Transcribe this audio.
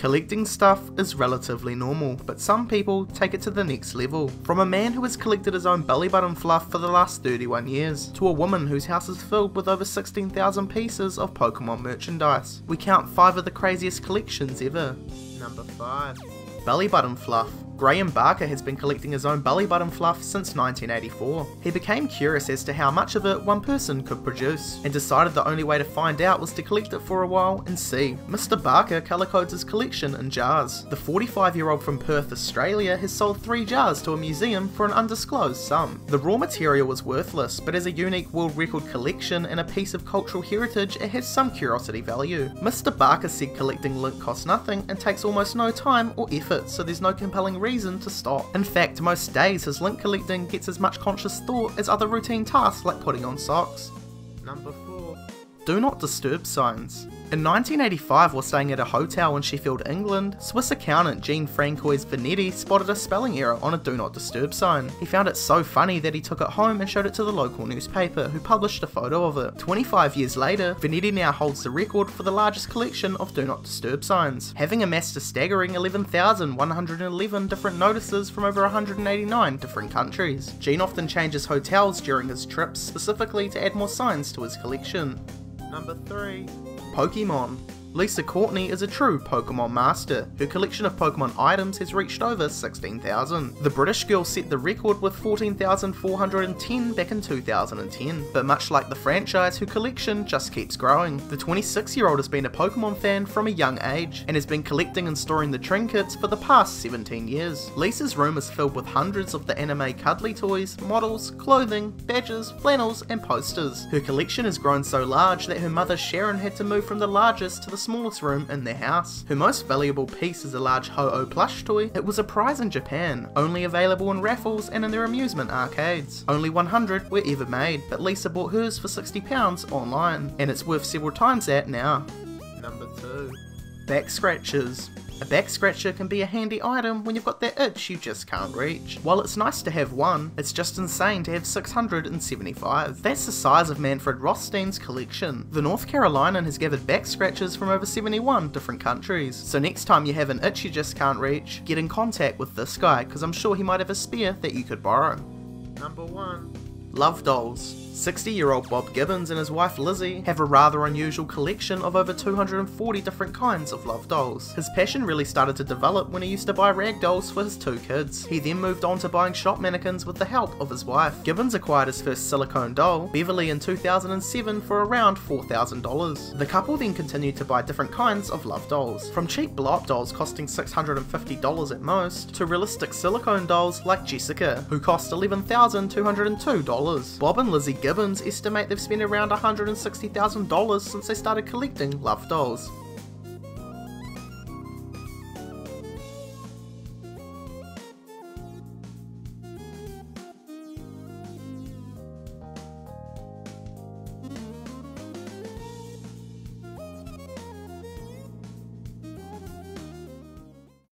Collecting stuff is relatively normal, but some people take it to the next level. From a man who has collected his own Bellybutton Fluff for the last 31 years, to a woman whose house is filled with over 16,000 pieces of Pokemon merchandise. We count 5 of the craziest collections ever. Number 5. Bellybutton Fluff. Graham Barker has been collecting his own Bellybutton Fluff since 1984. He became curious as to how much of it one person could produce, and decided the only way to find out was to collect it for a while and see. Mr. Barker colour codes his collection in jars. The 45-year-old from Perth, Australia has sold 3 jars to a museum for an undisclosed sum. The raw material was worthless, but as a unique world record collection and a piece of cultural heritage, it has some curiosity value. Mr. Barker said collecting link costs nothing and takes almost no time or effort, so there's no compelling reason to stop. In fact, most days his link collecting gets as much conscious thought as other routine tasks like putting on socks. Number 4. Do not disturb signs. In 1985, while staying at a hotel in Sheffield, England, Swiss accountant Jean Francois Vanetti spotted a spelling error on a do not disturb sign. He found it so funny that he took it home and showed it to the local newspaper, who published a photo of it. 25 years later, Vanetti now holds the record for the largest collection of do not disturb signs, having amassed a staggering 11,111 different notices from over 189 different countries. Jean often changes hotels during his trips, specifically to add more signs to his collection. Number 3. Pokemon. Lisa Courtney is a true Pokemon master. Her collection of Pokemon items has reached over 16,000. The British girl set the record with 14,410 back in 2010, but much like the franchise, her collection just keeps growing. The 26-year-old has been a Pokemon fan from a young age, and has been collecting and storing the trinkets for the past 17 years. Lisa's room is filled with hundreds of the anime cuddly toys, models, clothing, badges, flannels, and posters. Her collection has grown so large that her mother Sharon had to move from the largest to the smallest room in their house. Her most valuable piece is a large Ho-Oh plush toy. It was a prize in Japan, only available in raffles and in their amusement arcades. Only 100 were ever made, but Lisa bought hers for £60 online, and it's worth several times that now. Number 2. Back scratchers. A back scratcher can be a handy item when you've got that itch you just can't reach. While it's nice to have one, it's just insane to have 675. That's the size of Manfred Rothstein's collection. The North Carolinian has gathered back scratches from over 71 different countries. So next time you have an itch you just can't reach, get in contact with this guy, because I'm sure he might have a spare that you could borrow. Number 1. Love dolls. 60-year-old Bob Gibbons and his wife Lizzie have a rather unusual collection of over 240 different kinds of love dolls. His passion really started to develop when he used to buy rag dolls for his 2 kids. He then moved on to buying shop mannequins with the help of his wife. Gibbons acquired his first silicone doll, Beverly, in 2007 for around $4,000. The couple then continued to buy different kinds of love dolls, from cheap blow-up dolls costing $650 at most, to realistic silicone dolls like Jessica, who cost $11,202. Bob and Lizzie Gibbons estimate they've spent around $160,000 since they started collecting love dolls.